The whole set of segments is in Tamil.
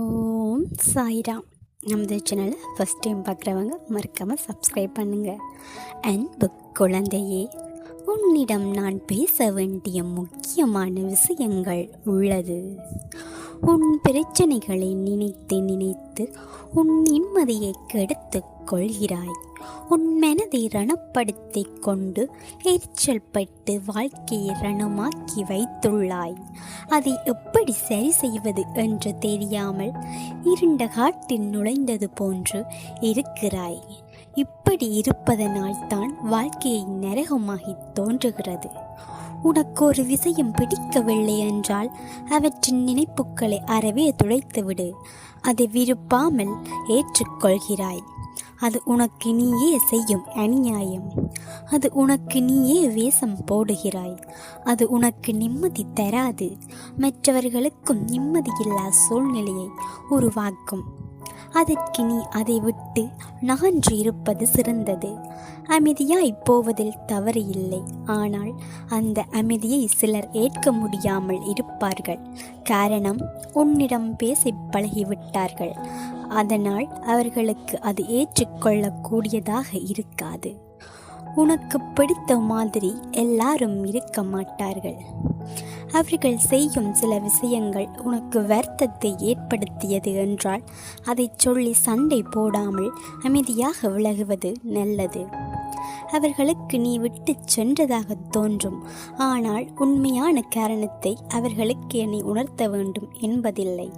ஓம் சாய்ராம். நமது சேனலை ஃபஸ்ட் டைம் பார்க்குறவங்க மறக்காமல் சப்ஸ்கிரைப் பண்ணுங்கள். அன்பு குழந்தையே, உன்னிடம் நான் பேச வேண்டிய முக்கியமான விஷயங்கள் உள்ளது. உன் பிரச்சனைகளை நினைத்து நினைத்து உன் நிம்மதியை கெடுத்துக் கொள்கிறாய். உன் மனதை ரணப்படுத்தி கொண்டு எரிச்சல் பட்டு வாழ்க்கையை ரணமாக்கி வைத்துள்ளாய். அதை எப்படி சரி செய்வது என்று தெரியாமல் இருண்ட காட்டில் நுழைந்தது போன்று இருக்கிறாய். இப்படி இருப்பதனால் தான் வாழ்க்கையை நரகமாகி தோன்றுகிறது. உனக்கு ஒரு விஷயம் பிடிக்கவில்லை என்றால் அவற்றின் நினைப்புகளை அறவே துடைத்துவிடு. அதை விரும்பாமல் ஏற்றுக்கொள்கிறாய். அது உனக்கு நீயே செய்யும் அநியாயம். அது உனக்கு நீயே வேஷம் போடுகிறாய். அது உனக்கு நிம்மதி தராது. மற்றவர்களுக்கும் நிம்மதியில்லா சூழ்நிலையை உருவாக்கும். அதற்கு நீ அதை விட்டு நகன்று இருப்பது சிறந்தது. அமைதியாய் போவதில் தவறு இல்லை. ஆனால் அந்த அமைதியை சிலர் ஏற்க முடியாமல் இருப்பார்கள். காரணம், உன்னிடம் பேசி பழகிவிட்டார்கள். அதனால் அவர்களுக்கு அது ஏற்றுக்கொள்ளக்கூடியதாக இருக்காது. உனக்கு பிடித்த மாதிரி எல்லாரும் இருக்க மாட்டார்கள். அவர்கள் செய்யும் சில விஷயங்கள் உனக்கு வருத்தத்தை ஏற்படுத்தியது என்றால் அதை சொல்லி சண்டை போடாமல் அமைதியாக விலகுவது நல்லது. அவர்களுக்கு நீ விட்டு சென்றதாக தோன்றும். ஆனால் உண்மையான காரணத்தை அவர்களுக்கு நீ உணர்த்த வேண்டும் என்பதில்லை.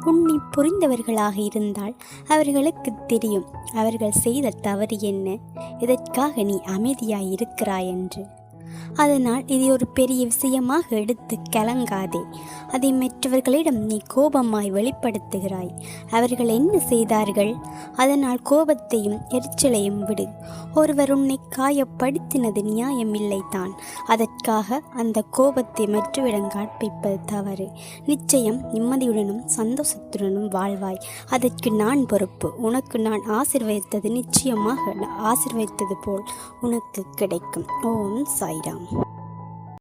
உன்னை புரிந்தவர்களாக இருந்தால் அவர்களுக்கு தெரியும் அவர்கள் செய்த தவறு என்ன, இதற்காக நீ அமைதியாய் இருக்கிறாய் என்று. அதனால் இதை ஒரு பெரிய விஷயமாக எடுத்து கலங்காதே. அதை மற்றவர்களிடம் நீ கோபமாய் வெளிப்படுத்துகிறாய். அவர்கள் என்ன செய்தார்கள்? அதனால் கோபத்தையும் எரிச்சலையும் விடு. ஒருவர் உன்னை காயப்படுத்தினது நியாயமில்லை தான். அதற்காக அந்த கோபத்தை மற்றவரிடம் காண்பிப்பது தவறு. நிச்சயம் நிம்மதியுடனும் சந்தோஷத்துடனும் வாழ்வாய். அதற்கு நான் பொறுப்பு. உனக்கு நான் ஆசீர்வதித்தது நிச்சயமாக ஆசீர்வதித்தது போல் உனக்கு கிடைக்கும். ஓம் சாய்ராம்.